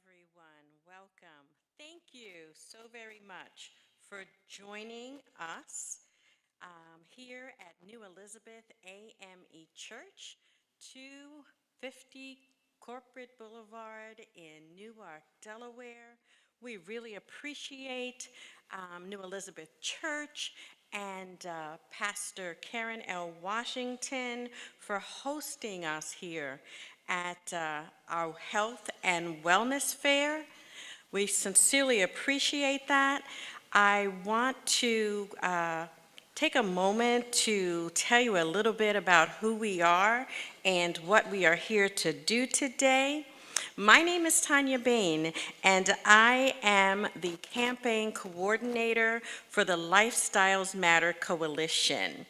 everyone. Welcome. Thank you so very much for joining us here at New Elizabeth AME Church, 250 Corporate Boulevard in Newark, Delaware. We really appreciate New Elizabeth Church and Pastor Karen L. Washington for hosting us here at our Health and Wellness Fair. We sincerely appreciate that. I want to take a moment to tell you a little bit about who we are and what we are here to do today. My name is Tanya Bain, and I am the campaign coordinator for the Lifestyles Matter Coalition.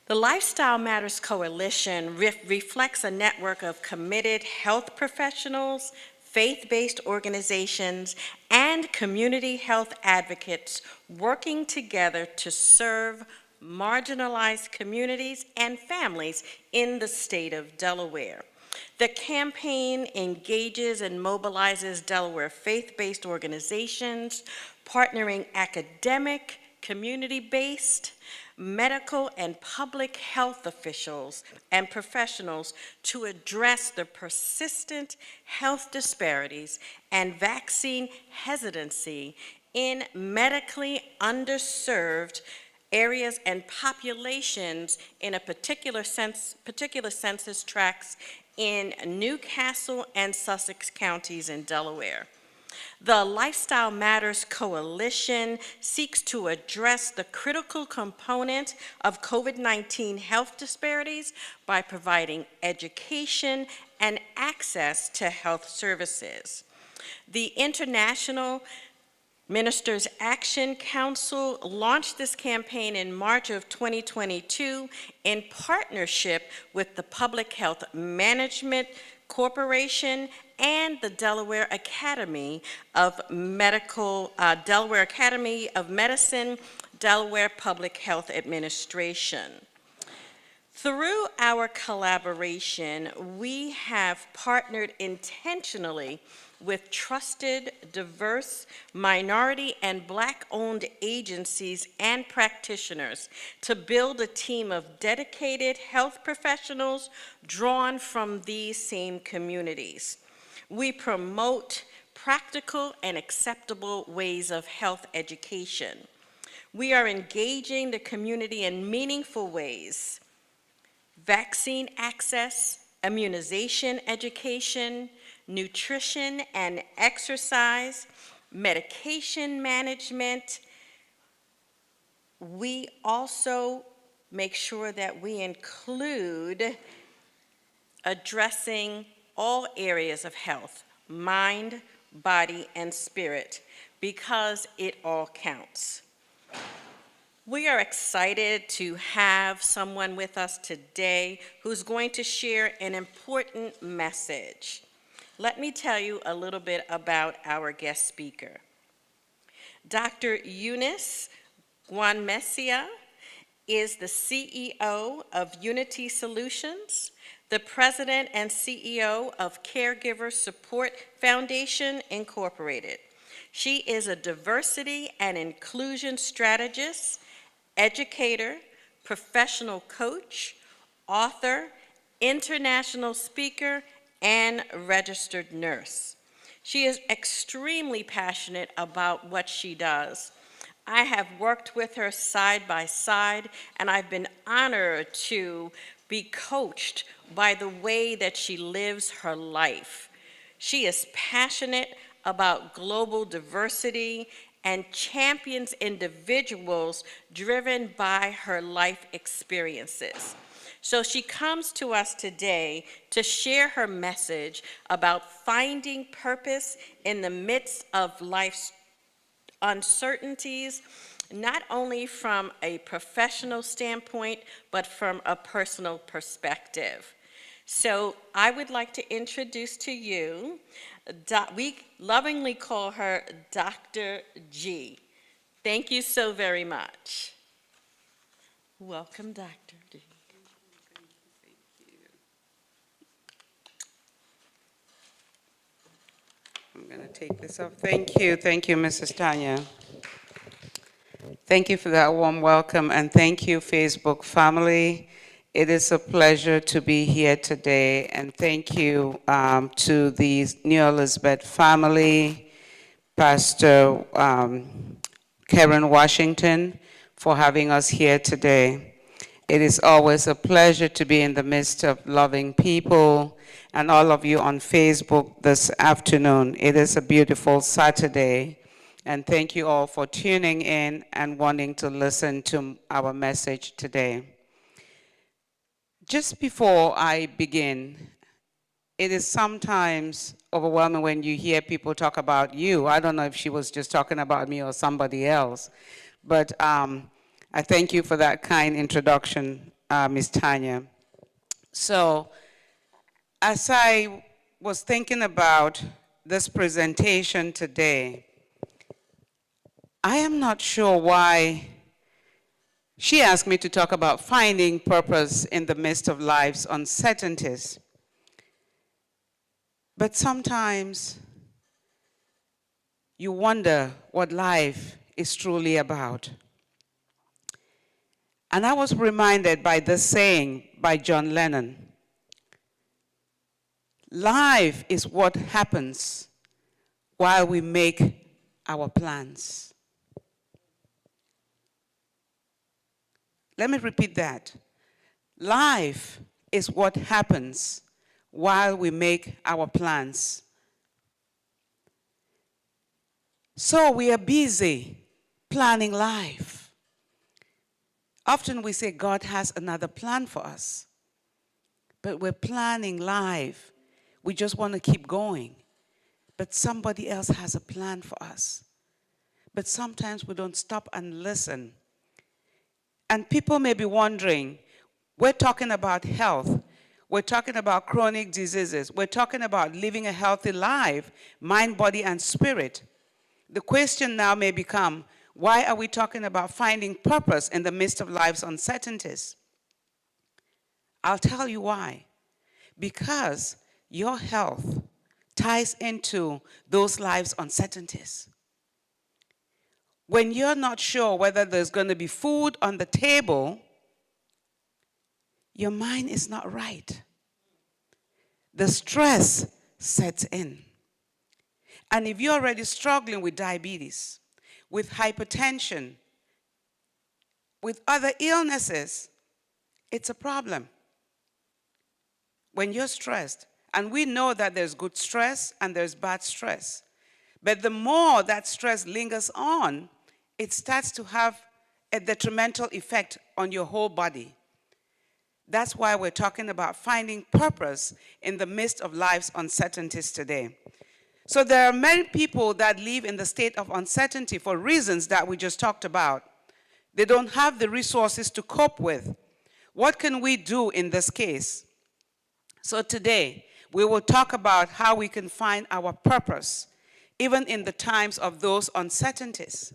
The Lifestyle Matters Coalition reflects a network of committed health professionals, faith-based organizations, and community health advocates working together to serve marginalized communities and families in the state of Delaware. The campaign engages and mobilizes Delaware faith-based organizations, partnering academic, community-based, medical and public health officials and professionals to address the persistent health disparities and vaccine hesitancy in medically underserved areas and populations in a particular census tracts in Newcastle and Sussex counties in Delaware. The Lifestyle Matters Coalition seeks to address the critical component of COVID-19 health disparities by providing education and access to health services. The International Ministers Action Council launched this campaign in March of 2022 in partnership with the Public Health Management Corporation and the Delaware Academy of Delaware Academy of Medicine, Delaware Public Health Administration. Through our collaboration, we have partnered intentionally with trusted, diverse, minority, and Black-owned agencies and practitioners to build a team of dedicated health professionals drawn from these same communities. We promote practical and acceptable ways of health education. We are engaging the community in meaningful ways: vaccine access, immunization education, nutrition and exercise, medication management. We also make sure that we include addressing all areas of health, mind, body, and spirit, because it all counts. We are excited to have someone with us today who's going to share an important message. Let me tell you a little bit about our guest speaker. Dr. Eunice Guanmesia is the CEO of Unity Solutions, the president and CEO of Caregiver Support Foundation, Incorporated. She is a diversity and inclusion strategist, educator, professional coach, author, international speaker, and registered nurse. She is extremely passionate about what she does. I have worked with her side by side, and I've been honored to be coached by the way that she lives her life. She is passionate about global diversity and champions individuals driven by her life experiences. So she comes to us today to share her message about finding purpose in the midst of life's uncertainties, not only from a professional standpoint, but from a personal perspective. So I would like to introduce to you, we lovingly call her Dr. G. Thank you so very much. Welcome, Dr. G. I'm going Take this off. Thank you, Mrs. Tanya. Thank you for that warm welcome, and thank you, Facebook family. It is a pleasure to be here today, and thank you to the New Elizabeth family, Pastor Karen Washington, for having us here today. It is always a pleasure to be in the midst of loving people and all of you on Facebook this afternoon. It is a beautiful Saturday. And thank you all for tuning in and wanting to listen to our message today. Just before I begin, it is sometimes overwhelming when you hear people talk about you. I don't know if she was just talking about me or somebody else, but I thank you for that kind introduction, Ms. Tanya. So, as I was thinking about this presentation today, I am not sure why she asked me to talk about finding purpose in the midst of life's uncertainties. But sometimes you wonder what life is truly about. And I was reminded by this saying by John Lennon: life is what happens while we make our plans. Let me repeat that. Life is what happens while we make our plans. So we are busy planning life. Often we say God has another plan for us, but we're planning life. We just want to keep going, but somebody else has a plan for us. But sometimes we don't stop and listen. And people may be wondering, we're talking about health. We're talking about chronic diseases. We're talking about living a healthy life, mind, body, and spirit. The question now may become, why are we talking about finding purpose in the midst of life's uncertainties? I'll tell you why. Because your health ties into those life's uncertainties. When you're not sure whether there's going to be food on the table, your mind is not right. The stress sets in. And if you're already struggling with diabetes, with hypertension, with other illnesses, it's a problem. When you're stressed, and we know that there's good stress and there's bad stress, but the more that stress lingers on, it starts to have a detrimental effect on your whole body. That's why we're talking about finding purpose in the midst of life's uncertainties today. So there are many people that live in the state of uncertainty for reasons that we just talked about. They don't have the resources to cope with. What can we do in this case? So today, we will talk about how we can find our purpose, even in the times of those uncertainties.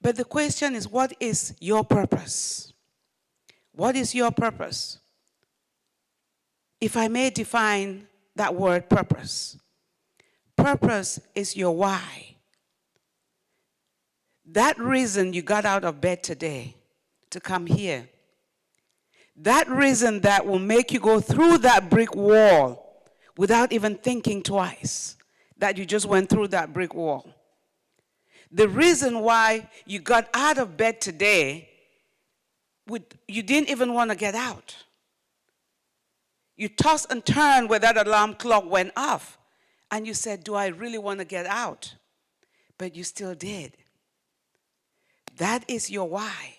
But the question is, what is your purpose? What is your purpose? If I may define that word purpose, purpose is your why. That reason you got out of bed today to come here, that reason that will make you go through that brick wall without even thinking twice that you just went through that brick wall. The reason why you got out of bed today, you didn't even want to get out. You tossed and turned where that alarm clock went off, and you said, do I really want to get out? But you still did. That is your why.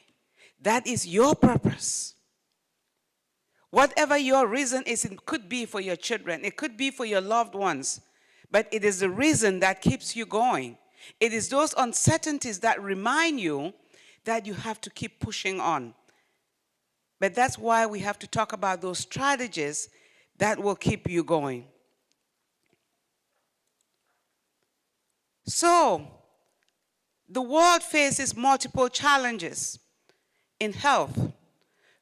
That is your purpose. Whatever your reason is, it could be for your children, it could be for your loved ones, but it is the reason that keeps you going. It is those uncertainties that remind you that you have to keep pushing on. But that's why we have to talk about those strategies that will keep you going. So, the world faces multiple challenges in health,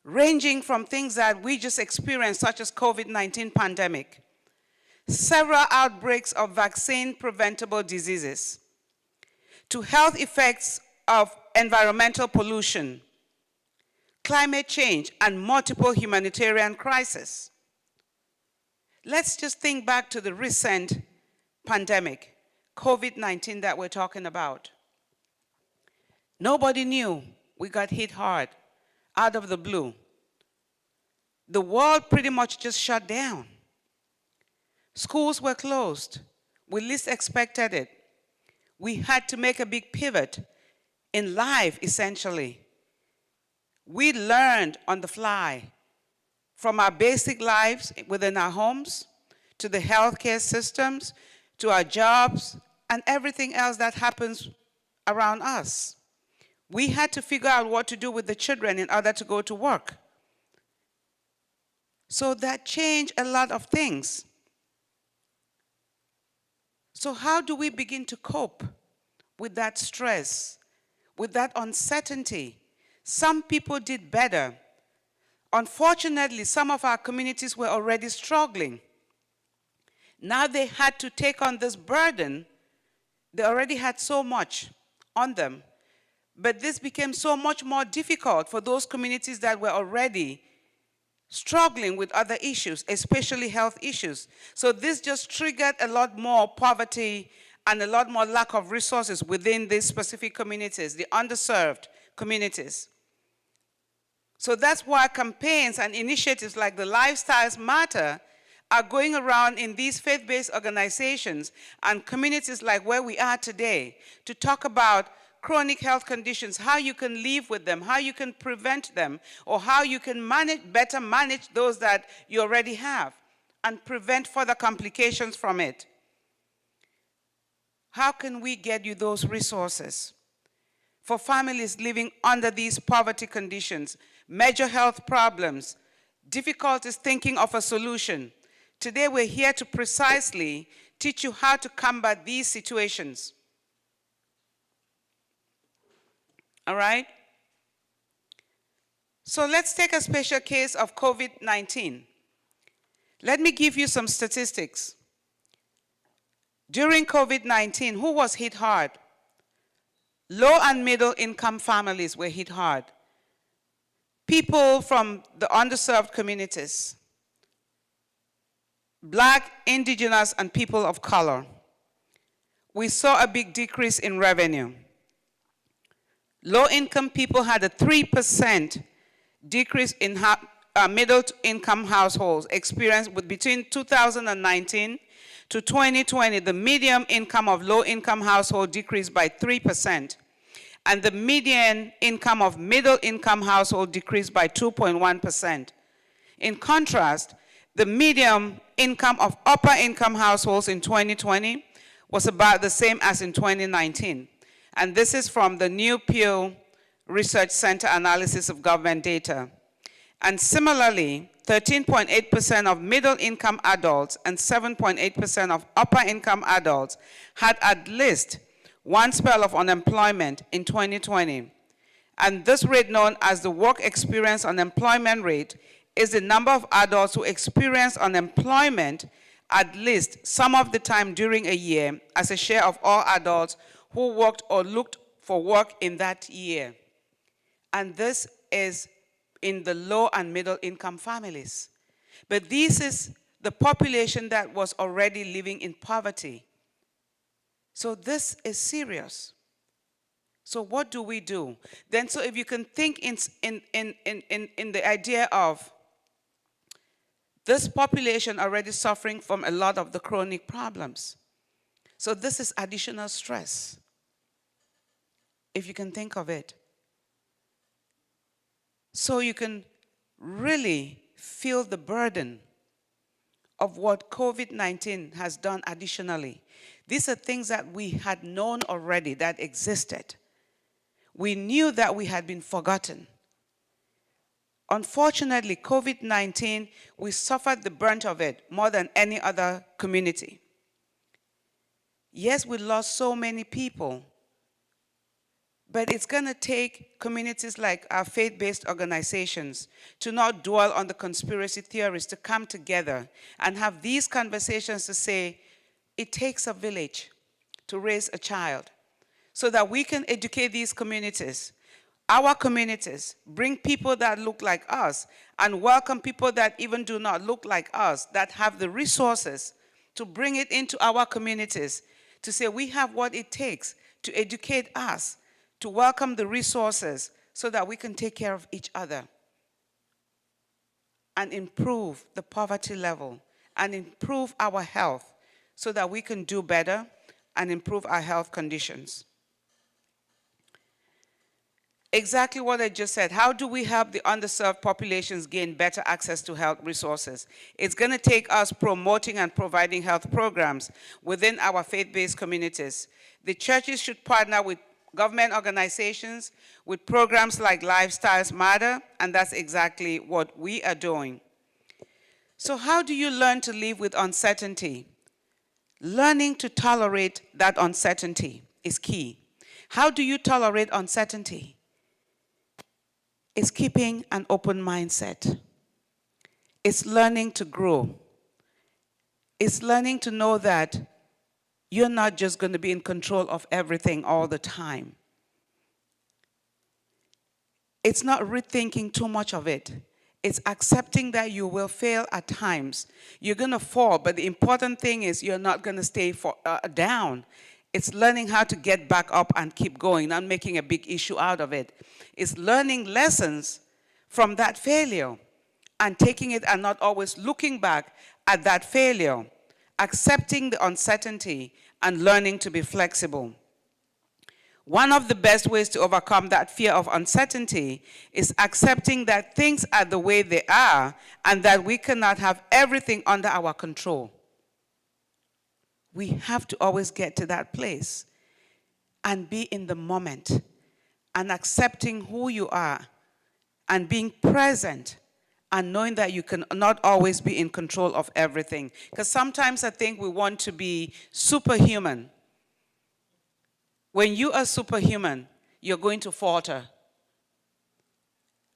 ranging from things that we just experienced, such as COVID-19 pandemic, several outbreaks of vaccine-preventable diseases, to health effects of environmental pollution, climate change, and multiple humanitarian crises. Let's just think back to the recent pandemic, COVID-19 that we're talking about. Nobody knew we got hit hard, out of the blue. The world pretty much just shut down. Schools were closed. We least expected it. We had to make a big pivot in life, essentially. We learned on the fly, from our basic lives within our homes, to the healthcare systems, to our jobs, and everything else that happens around us. We had to figure out what to do with the children in order to go to work. So that changed a lot of things. So how do we begin to cope with that stress, with that uncertainty? Some people did better. Unfortunately, some of our communities were already struggling. Now they had to take on this burden. They already had so much on them. But this became so much more difficult for those communities that were already struggling with other issues, especially health issues. So this just triggered a lot more poverty and a lot more lack of resources within these specific communities, the underserved communities. So that's why campaigns and initiatives like the Lifestyles Matter are going around in these faith-based organizations and communities like where we are today to talk about chronic health conditions, how you can live with them, how you can prevent them, or how you can better manage those that you already have and prevent further complications from it. How can we get you those resources? For families living under these poverty conditions, major health problems, difficulties thinking of a solution. Today we're here to precisely teach you how to combat these situations. All right? So let's take a special case of COVID-19. Let me give you some statistics. During COVID-19, who was hit hard? Low and middle income families were hit hard. People from the underserved communities, Black, indigenous, and people of color. We saw a big decrease in revenue. Low-income people had a 3% decrease in middle-income households experienced with between 2019 to 2020. The median income of low-income household decreased by 3%, and the median income of middle-income household decreased by 2.1%. In contrast, the median income of upper-income households in 2020 was about the same as in 2019. And this is from the New Pew Research Center analysis of government data. And similarly, 13.8% of middle-income adults and 7.8% of upper-income adults had at least one spell of unemployment in 2020. And this rate, known as the work experience unemployment rate, is the number of adults who experience unemployment at least some of the time during a year as a share of all adults who worked or looked for work in that year. And this is in the low and middle income families. But this is the population that was already living in poverty. So this is serious. So what do we do? Then, so if you can think in the idea of this population already suffering from a lot of the chronic problems. So this is additional stress, if you can think of it. So you can really feel the burden of what COVID-19 has done additionally. These are things that we had known already that existed. We knew that we had been forgotten. Unfortunately, COVID-19, we suffered the brunt of it more than any other community. Yes, we lost so many people, But it's going to take communities like our faith-based organizations to not dwell on the conspiracy theories, to come together and have these conversations to say, it takes a village to raise a child, so that we can educate these communities, our communities, bring people that look like us, and welcome people that even do not look like us, that have the resources to bring it into our communities, to say we have what it takes to educate us, to welcome the resources so that we can take care of each other and improve the poverty level and improve our health so that we can do better and improve our health conditions. Exactly what I just said. How do we help the underserved populations gain better access to health resources? It's going to take us promoting and providing health programs within our faith-based communities. The churches should partner with government organizations with programs like Lifestyles Matter, and that's exactly what we are doing. So how do you learn to live with uncertainty? Learning to tolerate that uncertainty is key. How do you tolerate uncertainty? It's keeping an open mindset. It's learning to grow. It's learning to know that you're not just going to be in control of everything all the time. It's not rethinking too much of it. It's accepting that you will fail at times. You're going to fall, but the important thing is you're not going to stay down. It's learning how to get back up and keep going, not making a big issue out of it. It's learning lessons from that failure and taking it and not always looking back at that failure, accepting the uncertainty and learning to be flexible. One of the best ways to overcome that fear of uncertainty is accepting that things are the way they are and that we cannot have everything under our control. We have to always get to that place and be in the moment and accepting who you are and being present and knowing that you can not always be in control of everything. Because sometimes I think we want to be superhuman. When you are superhuman, you're going to falter.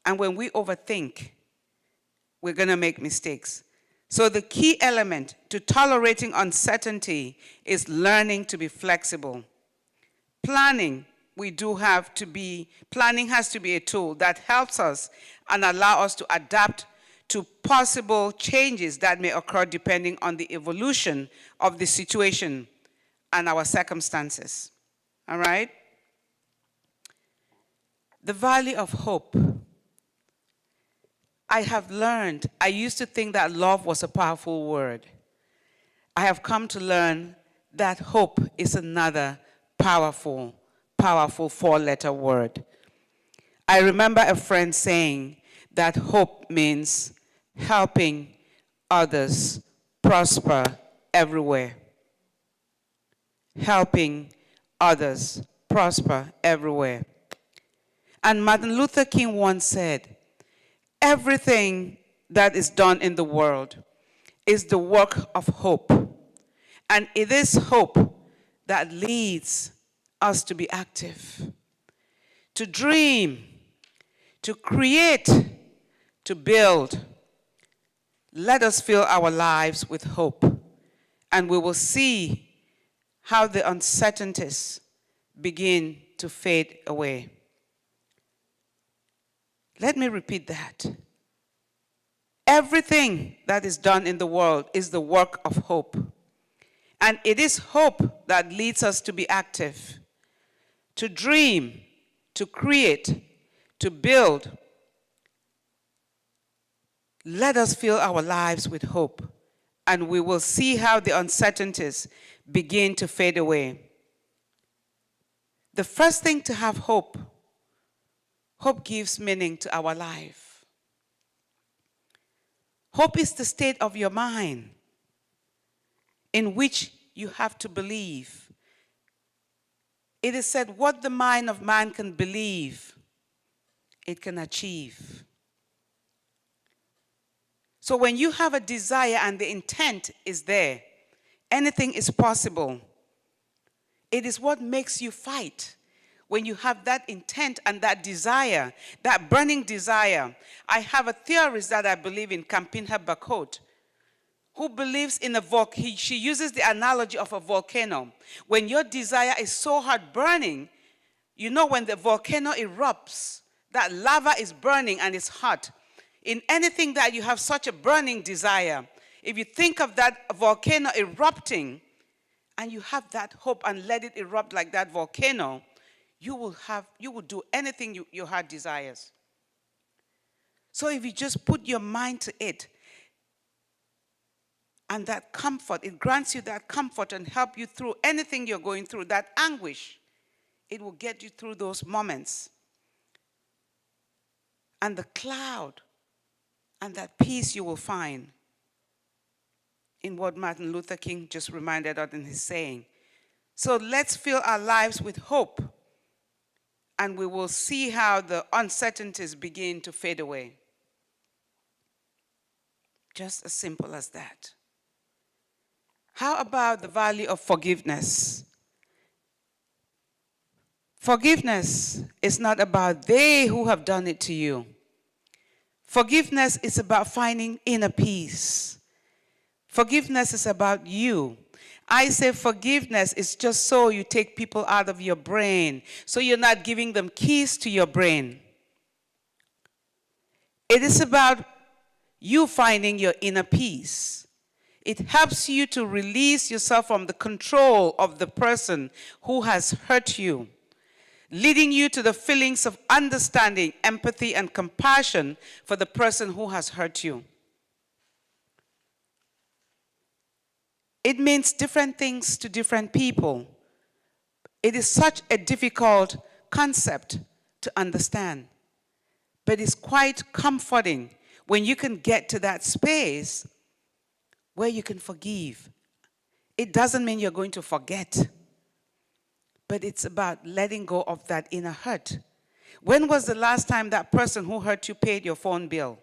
And when we overthink, we're going to make mistakes. So the key element to tolerating uncertainty is learning to be flexible. Planning has to be a tool that helps us and allow us to adapt to possible changes that may occur depending on the evolution of the situation and our circumstances. All right? The value of hope. I have learned, I used to think that love was a powerful word. I have come to learn that hope is another powerful, powerful four-letter word. I remember a friend saying that hope means helping others prosper everywhere. Helping others prosper everywhere. And Martin Luther King once said, everything that is done in the world is the work of hope. And it is hope that leads us to be active, to dream, to create, to build. Let us fill our lives with hope, and we will see how the uncertainties begin to fade away. Let me repeat that. Everything that is done in the world is the work of hope. And it is hope that leads us to be active, to dream, to create, to build. Let us fill our lives with hope, and we will see how the uncertainties begin to fade away. The first thing to have hope gives meaning to our life. Hope is the state of your mind in which you have to believe. It is said, what the mind of man can believe, it can achieve. So when you have a desire and the intent is there, anything is possible. It is what makes you fight. when you have that intent and that desire, that burning desire. I have a theorist that I believe in, Campinha Bakot, who believes in she uses the analogy of a volcano. When your desire is so hard burning, you know when the volcano erupts, that lava is burning and it's hot. In anything that you have such a burning desire, if you think of that volcano erupting and you have that hope and let it erupt like that volcano, you will do anything your heart desires. So if you just put your mind to it, and that comfort, it grants you that comfort and help you through anything you're going through, that anguish, it will get you through those moments. And the cloud and that peace you will find in what Martin Luther King just reminded us in his saying. So let's fill our lives with hope, and we will see how the uncertainties begin to fade away. Just as simple as that. How about the value of forgiveness? Forgiveness is not about they who have done it to you. Forgiveness is about finding inner peace. Forgiveness is about you. I say forgiveness is just so you take people out of your brain, so you're not giving them keys to your brain. It is about you finding your inner peace. It helps you to release yourself from the control of the person who has hurt you, leading you to the feelings of understanding, empathy, and compassion for the person who has hurt you. It means different things to different people. It is such a difficult concept to understand, but it's quite comforting when you can get to that space where you can forgive. It doesn't mean you're going to forget, but it's about letting go of that inner hurt. When was the last time that person who hurt you paid your phone bill?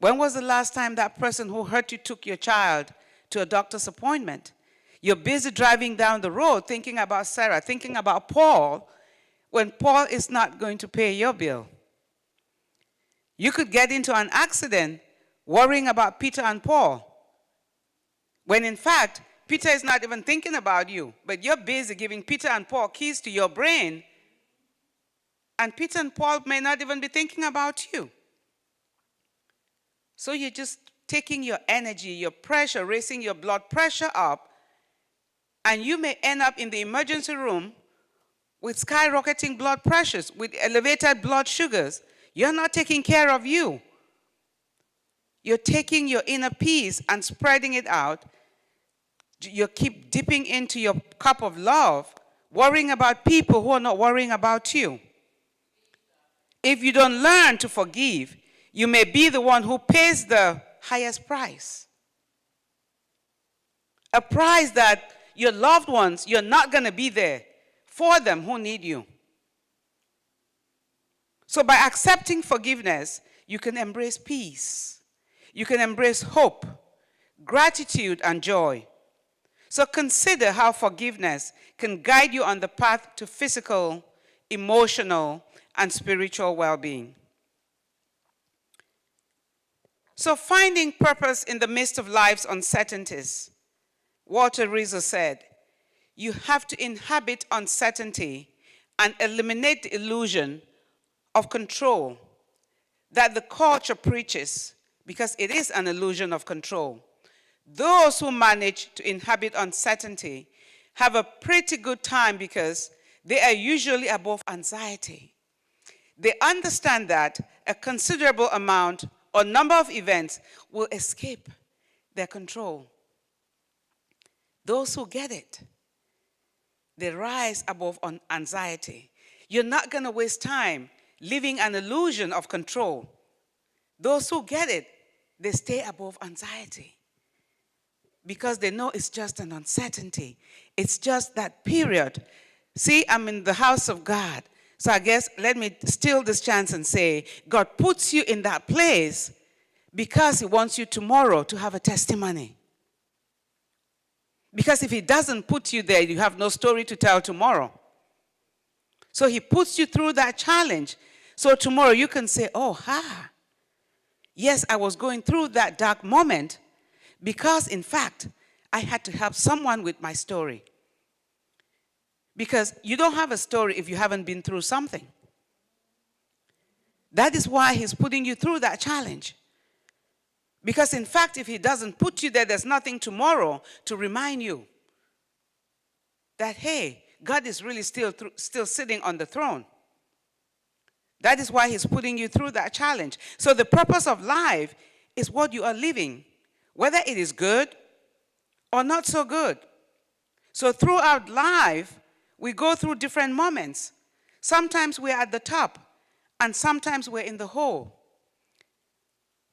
When was the last time that person who hurt you took your child to a doctor's appointment? You're busy driving down the road thinking about Sarah, thinking about Paul, when Paul is not going to pay your bill. You could get into an accident worrying about Peter and Paul, when in fact, Peter is not even thinking about you, but you're busy giving Peter and Paul keys to your brain, and Peter and Paul may not even be thinking about you. So you're just taking your energy, your pressure, raising your blood pressure up, and you may end up in the emergency room with skyrocketing blood pressures, with elevated blood sugars. You're not taking care of you. You're taking your inner peace and spreading it out. You keep dipping into your cup of love, worrying about people who are not worrying about you. If you don't learn to forgive, you may be the one who pays the highest price. A price that your loved ones, you're not going to be there for them who need you. So by accepting forgiveness, you can embrace peace. You can embrace hope, gratitude, and joy. So consider how forgiveness can guide you on the path to physical, emotional, and spiritual well-being. So finding purpose in the midst of life's uncertainties. Walter Rizzo said, you have to inhabit uncertainty and eliminate the illusion of control that the culture preaches, because it is an illusion of control. Those who manage to inhabit uncertainty have a pretty good time because they are usually above anxiety. They understand that a considerable amount or number of events will escape their control. Those who get it, they rise above anxiety. You're not going to waste time living an illusion of control. Those who get it, they stay above anxiety because they know it's just an uncertainty. It's just that period. See, I'm in the house of God. So I guess let me steal this chance and say, God puts you in that place because he wants you tomorrow to have a testimony. Because if he doesn't put you there, you have no story to tell tomorrow. So he puts you through that challenge. So tomorrow you can say, oh, yes, I was going through that dark moment because, in fact, I had to help someone with my story. Because you don't have a story if you haven't been through something. That is why he's putting you through that challenge. Because, in fact, if he doesn't put you there, there's nothing tomorrow to remind you that, hey, God is really still sitting on the throne. That is why he's putting you through that challenge. So the purpose of life is what you are living, whether it is good or not so good. So throughout life, we go through different moments. Sometimes we're at the top, and sometimes we're in the hole.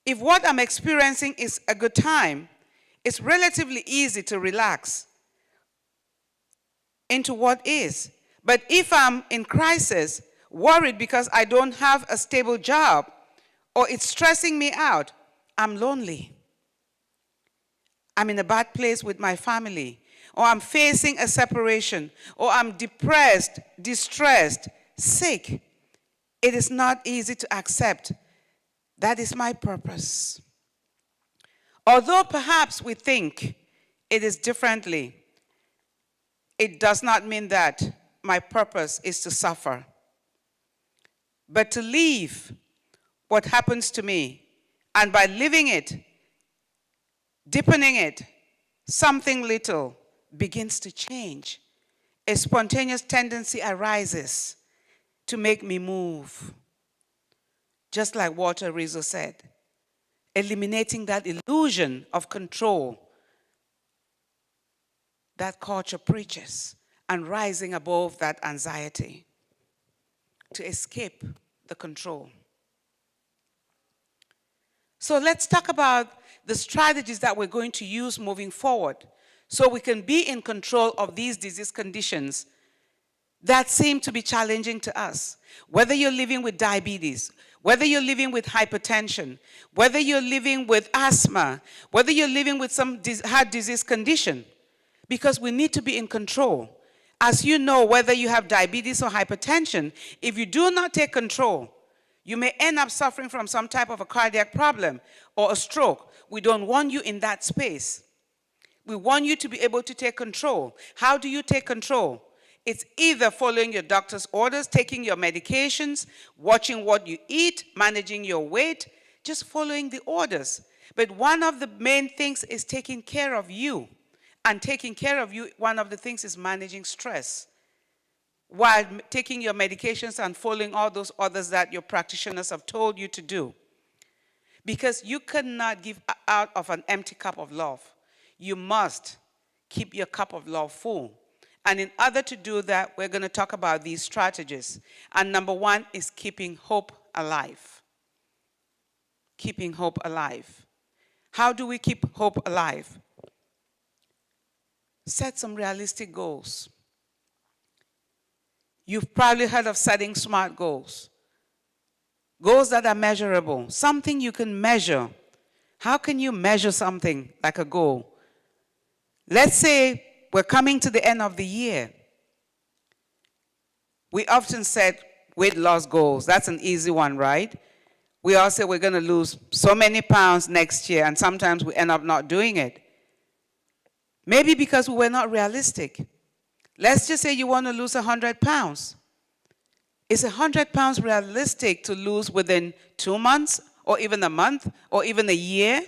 If what I'm experiencing is a good time, it's relatively easy to relax into what is. But if I'm in crisis, worried because I don't have a stable job, or it's stressing me out, I'm lonely. I'm in a bad place with my family, or I'm facing a separation, or I'm depressed, distressed, sick. It is not easy to accept. That is my purpose. Although perhaps we think it is differently, it does not mean that my purpose is to suffer, but to leave what happens to me, and by living it, deepening it, something little begins to change. A spontaneous tendency arises to make me move. Just like Walter Rizzo said, eliminating that illusion of control that culture preaches and rising above that anxiety to escape the control. So let's talk about the strategies that we're going to use moving forward so we can be in control of these disease conditions that seem to be challenging to us. Whether you're living with diabetes, whether you're living with hypertension, whether you're living with asthma, whether you're living with some heart disease condition, because we need to be in control. As you know, whether you have diabetes or hypertension, if you do not take control, you may end up suffering from some type of a cardiac problem or a stroke. We don't want you in that space. We want you to be able to take control. How do you take control? It's either following your doctor's orders, taking your medications, watching what you eat, managing your weight, just following the orders. But one of the main things is taking care of you. And taking care of you, one of the things is managing stress, while taking your medications and following all those others that your practitioners have told you to do. Because you cannot give out of an empty cup of love. You must keep your cup of love full. And in order to do that, we're going to talk about these strategies. And number one is keeping hope alive. Keeping hope alive. How do we keep hope alive? Set some realistic goals. You've probably heard of setting SMART goals. Goals that are measurable, something you can measure. How can you measure something like a goal? Let's say we're coming to the end of the year. We often set weight loss goals. That's an easy one, right? We all say we're going to lose so many pounds next year, and sometimes we end up not doing it. Maybe because we were not realistic. Let's just say you want to lose 100 pounds. Is 100 pounds realistic to lose within 2 months, or even a month, or even a year?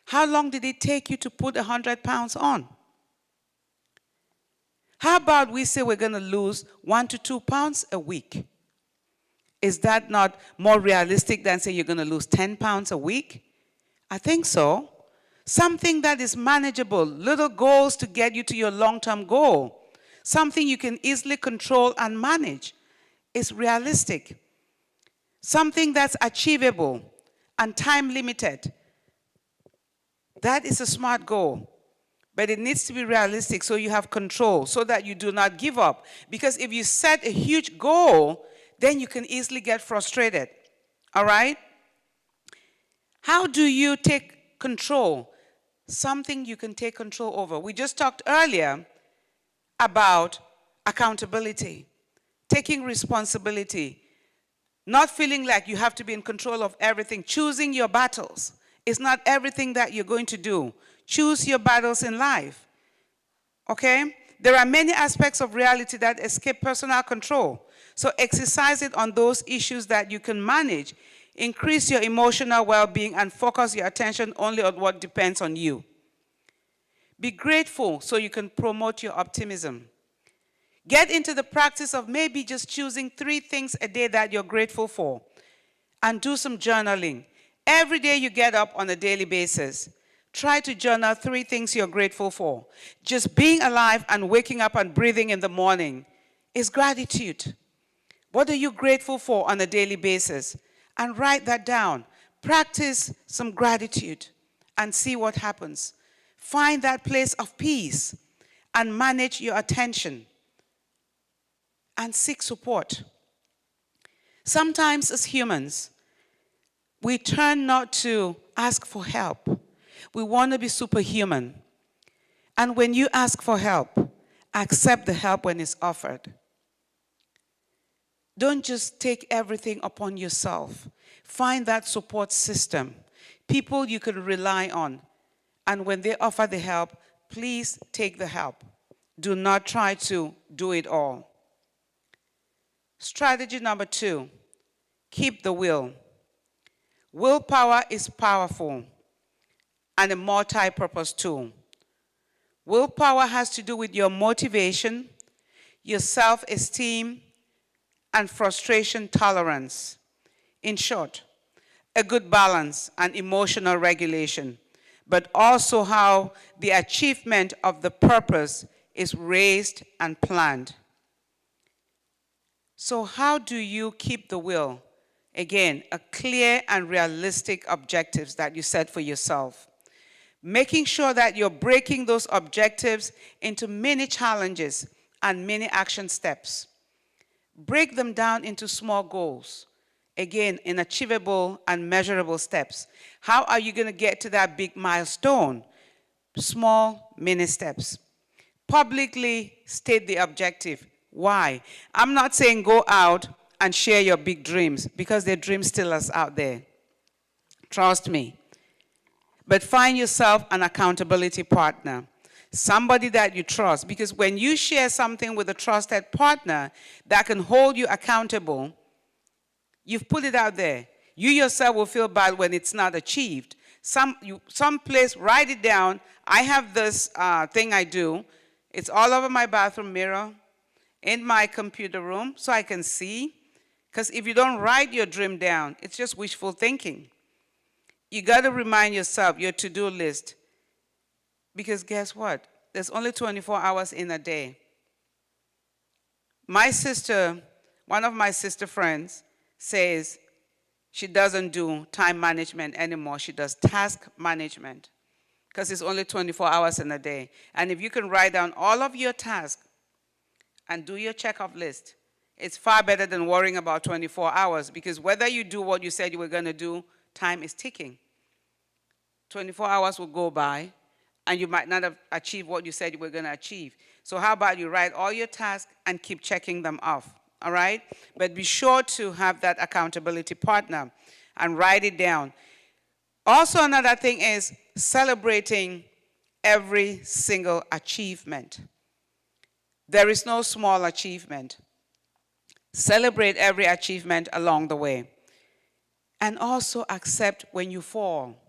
How long did it take you to put 100 pounds on? How about we say we're going to lose 1 to 2 pounds a week? Is that not more realistic than say you're going to lose 10 pounds a week? I think so. Something that is manageable, little goals to get you to your long-term goal. Something you can easily control and manage is realistic. Something that's achievable and time limited. That is a SMART goal. But it needs to be realistic so you have control, so that you do not give up. Because if you set a huge goal, then you can easily get frustrated. All right? How do you take control? Something you can take control over. We just talked earlier about accountability. taking responsibility, not feeling like you have to be in control of everything, choosing your battles. It's not everything that you're going to do. Choose your battles in life, okay? There are many aspects of reality that escape personal control. So exercise it on those issues that you can manage. Increase your emotional well-being and focus your attention only on what depends on you. Be grateful so you can promote your optimism. Get into the practice of maybe just choosing 3 things a day that you're grateful for, and do some journaling. Every day you get up on a daily basis, try to journal 3 things you're grateful for. Just being alive and waking up and breathing in the morning is gratitude. What are you grateful for on a daily basis? And write that down. Practice some gratitude and see what happens. Find that place of peace and manage your attention and seek support. Sometimes as humans, we turn not to ask for help. We want to be superhuman. And when you ask for help, accept the help when it's offered. Don't just take everything upon yourself. Find that support system, people you can rely on. And when they offer the help, please take the help. Do not try to do it all. Strategy number 2, keep the will. Willpower is powerful and a multi-purpose tool. Willpower has to do with your motivation, your self-esteem, and frustration tolerance. In short, a good balance and emotional regulation, but also how the achievement of the purpose is raised and planned. So how do you keep the will? Again, a clear and realistic objectives that you set for yourself. Making sure that you're breaking those objectives into mini challenges and mini action steps. Break them down into small goals. Again, in achievable and measurable steps. How are you going to get to that big milestone? Small mini steps. Publicly state the objective. Why? I'm not saying go out and share your big dreams, because there are dream stealers out there. Trust me. But find yourself an accountability partner, somebody that you trust, because when you share something with a trusted partner that can hold you accountable, you've put it out there. You yourself will feel bad when it's not achieved. Someplace, write it down. I have this thing I do. It's all over my bathroom mirror, in my computer room, so I can see. Because if you don't write your dream down, it's just wishful thinking. You got to remind yourself your to-do list. Because guess what? There's only 24 hours in a day. My sister, one of my sister friends, says she doesn't do time management anymore. She does task management, because it's only 24 hours in a day. And if you can write down all of your tasks and do your check-off list, it's far better than worrying about 24 hours, because whether you do what you said you were going to do, time is ticking. 24 hours will go by, and you might not have achieved what you said you were going to achieve. So how about you write all your tasks and keep checking them off, all right? But be sure to have that accountability partner and write it down. Also, another thing is celebrating every single achievement. There is no small achievement. Celebrate every achievement along the way. And also accept when you fall.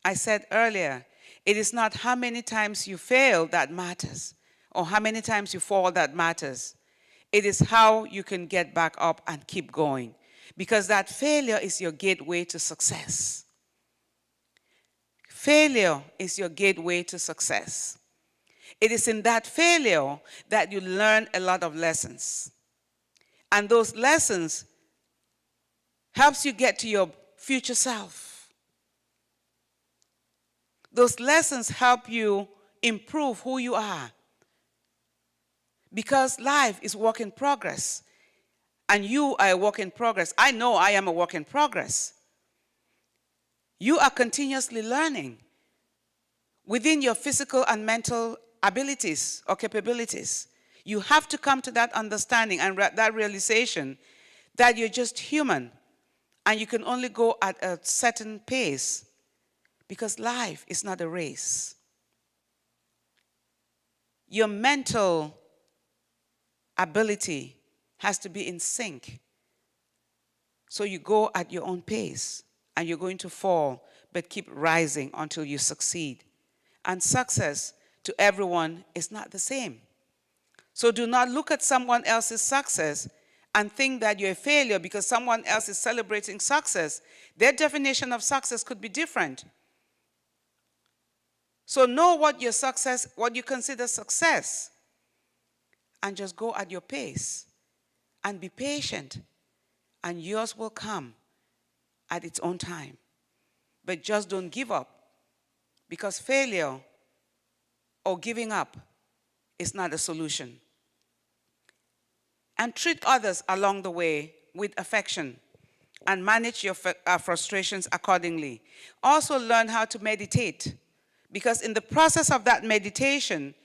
I said earlier, it is not how many times you fail that matters, or how many times you fall that matters. It is how you can get back up and keep going. Because that failure is your gateway to success. Failure is your gateway to success. It is in that failure that you learn a lot of lessons. And those lessons helps you get to your future self. Those lessons help you improve who you are. Because life is work in progress. And you are a work in progress. I know I am a work in progress. You are continuously learning within your physical and mental abilities or capabilities. You have to come to that understanding and that realization that you're just human and you can only go at a certain pace because life is not a race. Your mental ability has to be in sync. So you go at your own pace and you're going to fall, but keep rising until you succeed. And success to everyone is not the same. So do not look at someone else's success and think that you're a failure because someone else is celebrating success. Their definition of success could be different. So know what your success, what you consider success, and just go at your pace and be patient, and yours will come at its own time. But just don't give up, because failure or giving up is not a solution. And treat others along the way with affection and manage your frustrations accordingly. Also learn how to meditate, because in the process of that meditation,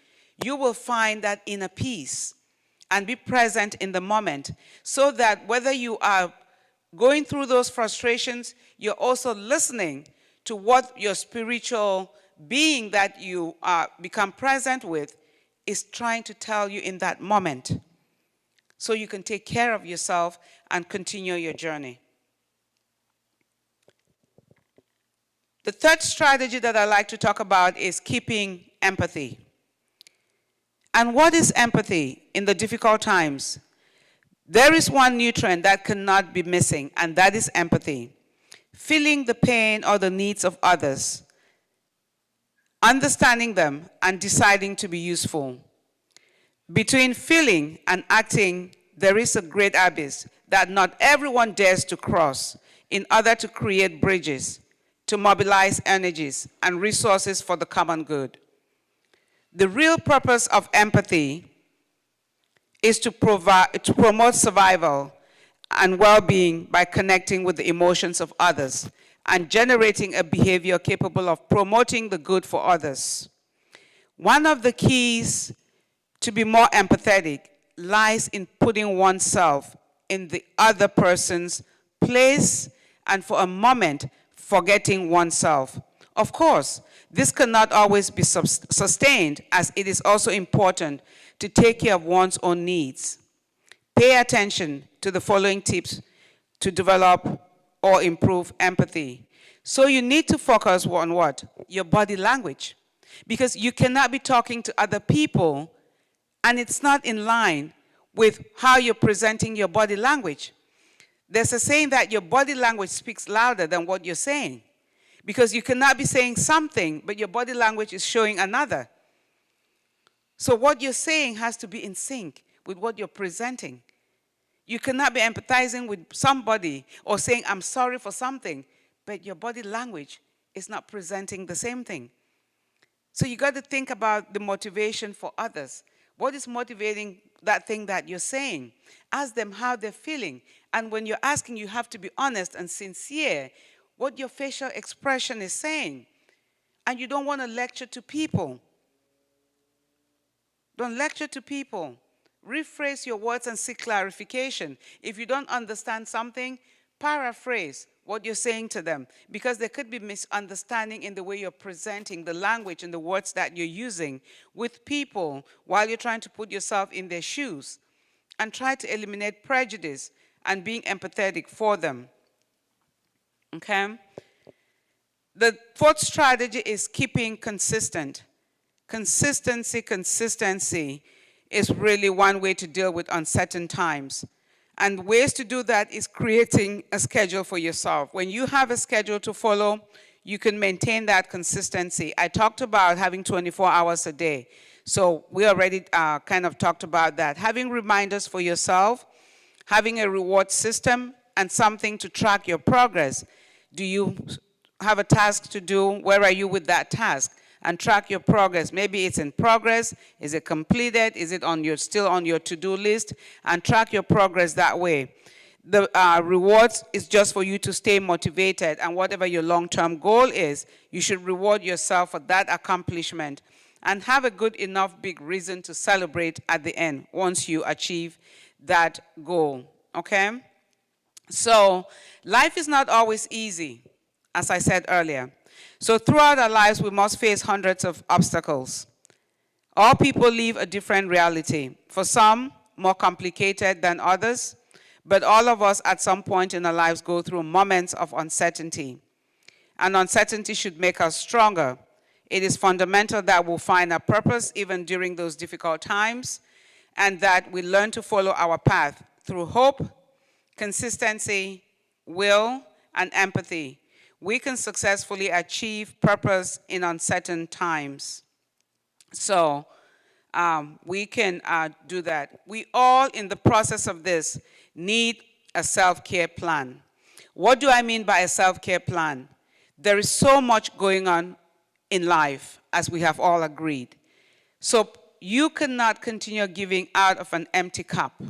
you will find that inner peace and be present in the moment, so that whether you are going through those frustrations, you're also listening to what your spiritual being that you become present with is trying to tell you in that moment, so you can take care of yourself and continue your journey. The third strategy that I like to talk about is keeping empathy. And what is empathy in the difficult times? There is one nutrient that cannot be missing, and that is empathy. Feeling the pain or the needs of others, understanding them, and deciding to be useful. Between feeling and acting, there is a great abyss that not everyone dares to cross in order to create bridges, to mobilize energies and resources for the common good. The real purpose of empathy is to promote survival and well-being by connecting with the emotions of others and generating a behavior capable of promoting the good for others. One of the keys to be more empathetic lies in putting oneself in the other person's place and for a moment forgetting oneself. Of course, this cannot always be sustained, as it is also important to take care of one's own needs. Pay attention to the following tips to develop or improve empathy. So you need to focus on what? Your body language. Because you cannot be talking to other people and it's not in line with how you're presenting your body language. There's a saying that your body language speaks louder than what you're saying. Because you cannot be saying something, but your body language is showing another. So what you're saying has to be in sync with what you're presenting. You cannot be empathizing with somebody or saying, I'm sorry for something, but your body language is not presenting the same thing. So you got to think about the motivation for others. What is motivating that thing that you're saying? Ask them how they're feeling. And when you're asking, you have to be honest and sincere what your facial expression is saying. And you don't want to lecture to people. Don't lecture to people. Rephrase your words and seek clarification. If you don't understand something, paraphrase what you're saying to them, because there could be misunderstanding in the way you're presenting the language and the words that you're using with people while you're trying to put yourself in their shoes, and try to eliminate prejudice and being empathetic for them. Okay? The fourth strategy is keeping consistent. Consistency is really one way to deal with uncertain times. And ways to do that is creating a schedule for yourself. When you have a schedule to follow, you can maintain that consistency. I talked about having 24 hours a day. So we already kind of talked about that. Having reminders for yourself, having a reward system, and something to track your progress. Do you have a task to do? Where are you with that task? And track your progress. Maybe it's in progress. Is it completed? Is it still on your to-do list? And track your progress that way. The rewards is just for you to stay motivated, and whatever your long-term goal is, you should reward yourself for that accomplishment. and have a good enough big reason to celebrate at the end once you achieve that goal, okay? So life is not always easy, as I said earlier. So throughout our lives, we must face hundreds of obstacles. All people live a different reality. For some, more complicated than others, but all of us at some point in our lives go through moments of uncertainty. And uncertainty should make us stronger. It is fundamental that we'll find our purpose even during those difficult times, and that we learn to follow our path through hope, consistency, will, and empathy. We can successfully achieve purpose in uncertain times. So we can do that. We all, in the process of this, need a self-care plan. What do I mean by a self-care plan? There is so much going on in life, as we have all agreed. So you cannot continue giving out of an empty cup.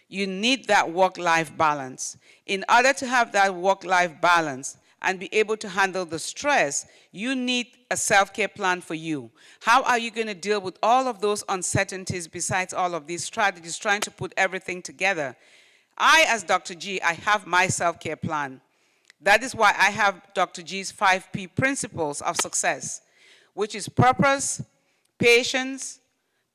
You need that work-life balance. In order to have that work-life balance and be able to handle the stress, you need a self-care plan for you. How are you going to deal with all of those uncertainties besides all of these strategies, trying to put everything together? I, as Dr. G, I have my self-care plan. That is why I have Dr. G's 5P principles of success, which is purpose, patience,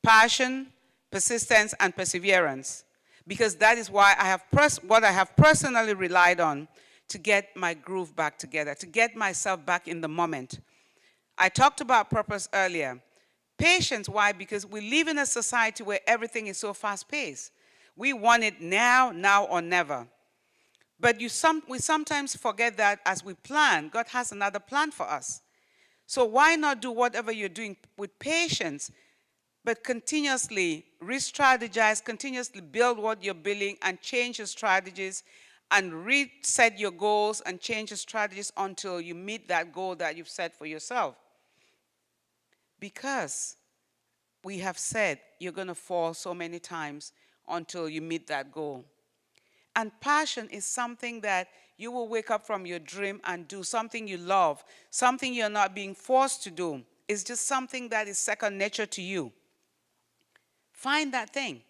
passion, persistence, and perseverance. Because that is why I have what I have personally relied on to get my groove back together, to get myself back in the moment. I talked about purpose earlier. Patience, why? Because we live in a society where everything is so fast-paced. We want it now, now or never. But we sometimes forget that as we plan, God has another plan for us. So why not do whatever you're doing with patience, but continuously re-strategize, continuously build what you're building and change your strategies and reset your goals and change your strategies until you meet that goal that you've set for yourself. Because we have said you're going to fall so many times until you meet that goal. And passion is something that you will wake up from your dream and do, something you love, something you're not being forced to do. It's just something that is second nature to you. Find that thing.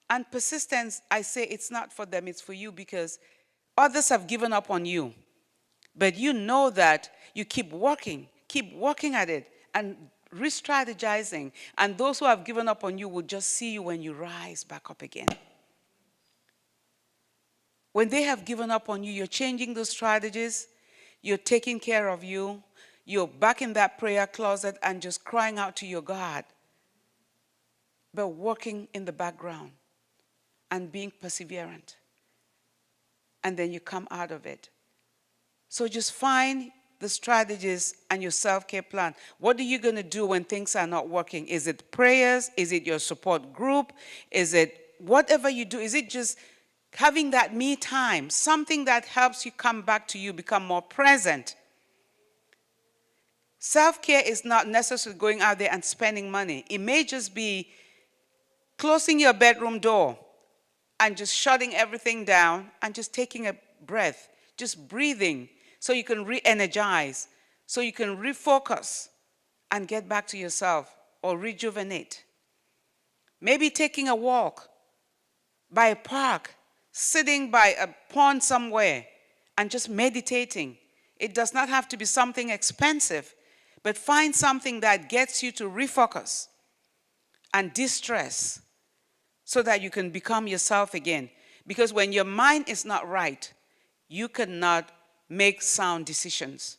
And persistence, I say it's not for them, it's for you, because others have given up on you. But you know that you keep working at it and re-strategizing. And those who have given up on you will just see you when you rise back up again. When they have given up on you, you're changing those strategies, you're taking care of you, you're back in that prayer closet and just crying out to your God, but working in the background and being perseverant. And then you come out of it. So just find the strategies and your self-care plan. What are you going to do when things are not working? Is it prayers? Is it your support group? Is it whatever you do? Is it just having that me time, something that helps you come back to you, become more present? Self-care is not necessarily going out there and spending money. It may just be closing your bedroom door and just shutting everything down and just taking a breath, just breathing so you can re-energize, so you can refocus and get back to yourself or rejuvenate. Maybe taking a walk by a park, sitting by a pond somewhere and just meditating. It does not have to be something expensive, but find something that gets you to refocus and distress so that you can become yourself again. Because when your mind is not right, you cannot make sound decisions.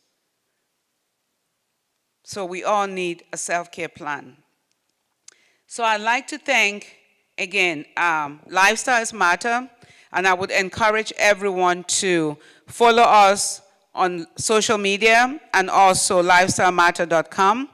So we all need a self-care plan. So I'd like to thank, again, Lifestyles Matter, and I would encourage everyone to follow us on social media and also lifestylematter.com.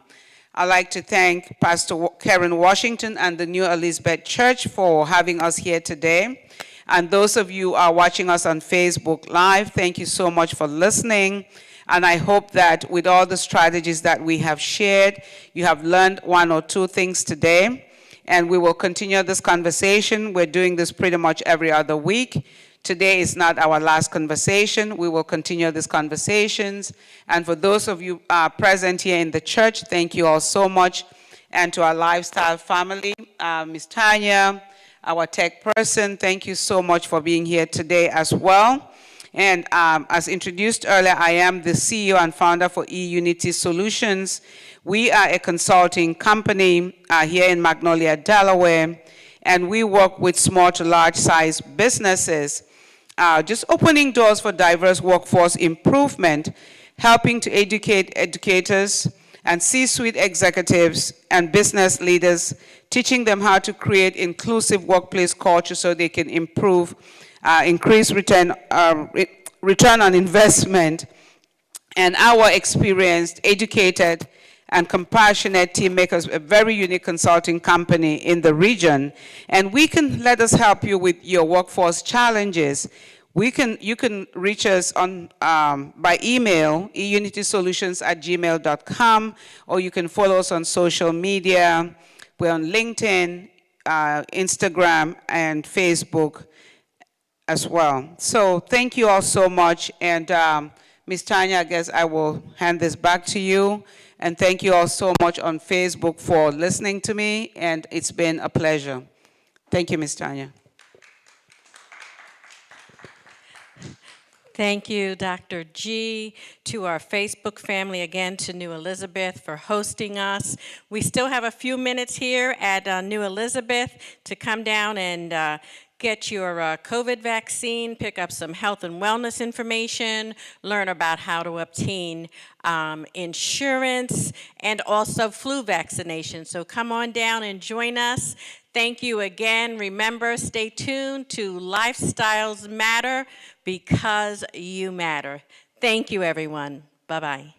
I'd like to thank Pastor Karen Washington and the New Elizabeth Church for having us here today. And those of you who are watching us on Facebook Live, thank you so much for listening. And I hope that with all the strategies that we have shared, you have learned one or two things today. And we will continue this conversation. We're doing this pretty much every other week Today is not our last conversation. We will continue these conversations. And for those of you present here in the church, thank you all so much. And to our lifestyle family, Ms. Tanya, our tech person, thank you so much for being here today as well. And as introduced earlier, I am the CEO and founder for eUnity Solutions. We are a consulting company here in Magnolia, Delaware, and we work with small to large size businesses, just opening doors for diverse workforce improvement, helping to educate educators and C-suite executives and business leaders, teaching them how to create inclusive workplace culture so they can improve, increase return on investment. And our experienced, educated, and compassionate team make us a very unique consulting company in the region. And let us help you with your workforce challenges. You can reach us on, by email, eunitysolutions@gmail.com, or you can follow us on social media. We're on LinkedIn, Instagram, and Facebook as well. So thank you all so much. And Ms. Tanya, I guess I will hand this back to you. And thank you all so much on Facebook for listening to me. And it's been a pleasure. Thank you, Ms. Tanya. Thank you, Dr. G, to our Facebook family, again, to New Elizabeth for hosting us. We still have a few minutes here at New Elizabeth to come down and get your COVID vaccine, pick up some health and wellness information, learn about how to obtain insurance, and also flu vaccination. So come on down and join us. Thank you again. Remember, stay tuned to Lifestyles Matter because you matter. Thank you, everyone. Bye-bye.